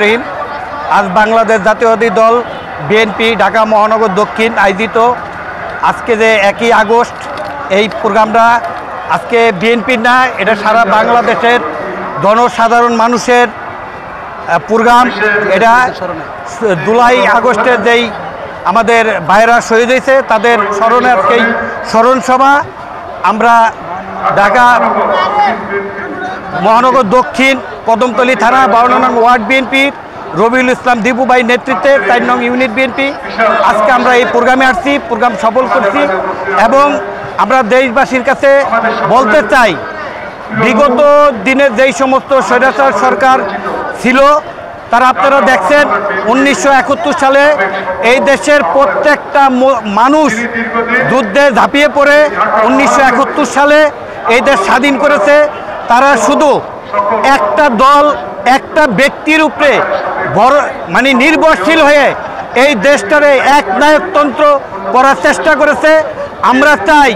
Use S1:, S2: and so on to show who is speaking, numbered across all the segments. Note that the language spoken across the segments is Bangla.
S1: রহিম। আজ বাংলাদেশ জাতীয়তাবাদী দল বিএনপি ঢাকা মহানগর দক্ষিণ আয়োজিত আজকে যে 1 আগস্ট এই প্রোগ্রামটা আজকে বিএনপির না, এটা সারা বাংলাদেশের জনসাধারণ মানুষের প্রোগ্রাম। এটা 2 আগস্টের যেই আমাদের ভাইয়েরা শহীদ হয়েছে তাদের স্মরণে আজকে এই স্মরণ সভা আমরা ঢাকা মহানগর দক্ষিণ কদমতলী থানা 52 নং ওয়ার্ড বিএনপির রবিউল ইসলাম দীপু ভাই নেতৃত্বে 4 নং ইউনিট বিএনপি আজকে আমরা এই প্রোগ্রামে আসছি, প্রোগ্রাম সফল করছি এবং আমরা দেশবাসীর কাছে বলতে চাই বিগত দিনে যেই সমস্ত স্বৈরাচার সরকার ছিল তারা আপনারা দেখছেন 1971 সালে এই দেশের প্রত্যেকটা মানুষ যুদ্ধে ঝাঁপিয়ে পড়ে 1971 সালে এই দেশ স্বাধীন করেছে। তারা শুধু একটা দল একটা ব্যক্তির উপরে বড় নির্ভরশীল হয়ে এই দেশটারে একনায়কতন্ত্র করার চেষ্টা করেছে। আমরা চাই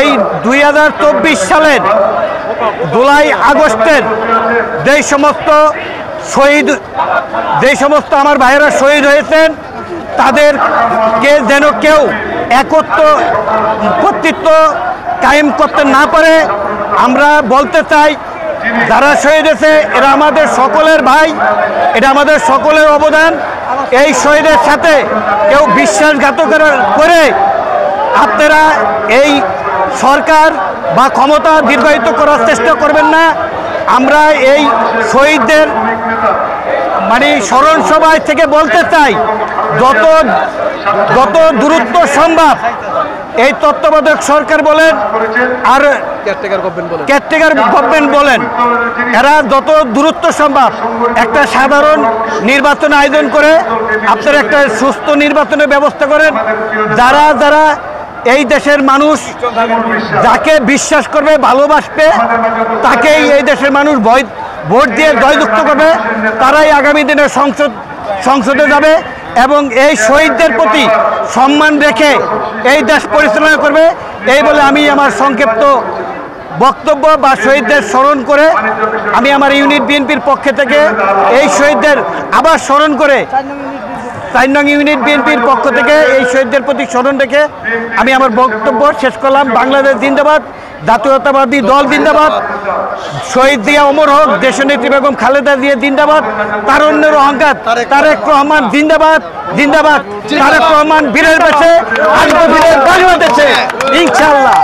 S1: এই 2024 সালের 2 আগস্টের যেই সমস্ত আমার ভাইয়েরা শহীদ হয়েছেন তাদেরকে যেন কেউ কর্তৃত্ব কায়েম করতে না পারে। আমরা বলতে চাই যারা শহীদ হয়েছে এরা আমাদের সকলের ভাই, এটা আমাদের সকলের অবদান। এই শহীদের সাথে কেউ বিশ্বাসঘাতকতা করে আপনারা এই সরকার বা ক্ষমতা দীর্ঘায়িত করার চেষ্টা করবেন না। আমরা এই শহীদদের স্মরণ সভায় থেকে বলতে চাই যত দূরত্ব সম্ভব এই তত্ত্বাবধায়ক সরকার বলেন আর কেয়ারটেকার গভর্নমেন্ট বলেন, এরা যত দূরত্ব সম্ভব একটা সাধারণ নির্বাচন আয়োজন করে আপনারা একটা সুস্থ নির্বাচনের ব্যবস্থা করেন। যারা এই দেশের মানুষ যাকে বিশ্বাস করবে ভালোবাসবে তাকেই এই দেশের মানুষ ভোট দিয়ে জয়যুক্ত করবে, তারাই আগামী দিনে সংসদে যাবে এবং এই শহীদদের প্রতি সম্মান রেখে এই দেশ পরিচালনা করবে। এই বলে আমি আমার সংক্ষিপ্ত বক্তব্য বা শহীদদের স্মরণ করে আমি আমার ইউনিট বিএনপির পক্ষে থেকে এই শহীদদের আবার স্মরণ করে 4 নং ইউনিট বিএনপির পক্ষ থেকে এই শহীদদের প্রতি স্মরণ রেখে আমি আমার বক্তব্য শেষ করলাম। বাংলাদেশ জিন্দাবাদ, জাতীয়তাবাদী দল জিন্দাবাদ, শহীদ জিয়া অমর হোক, দেশনেত্রী বেগম খালেদা জিয়া জিন্দাবাদ, তারুণ্যের অহংকার তারেক রহমান জিন্দাবাদ জিন্দাবাদ, তারেক রহমান বীরের বেশে, বীরের বাড়ি বাঁধেছে ইনশাআল্লাহ।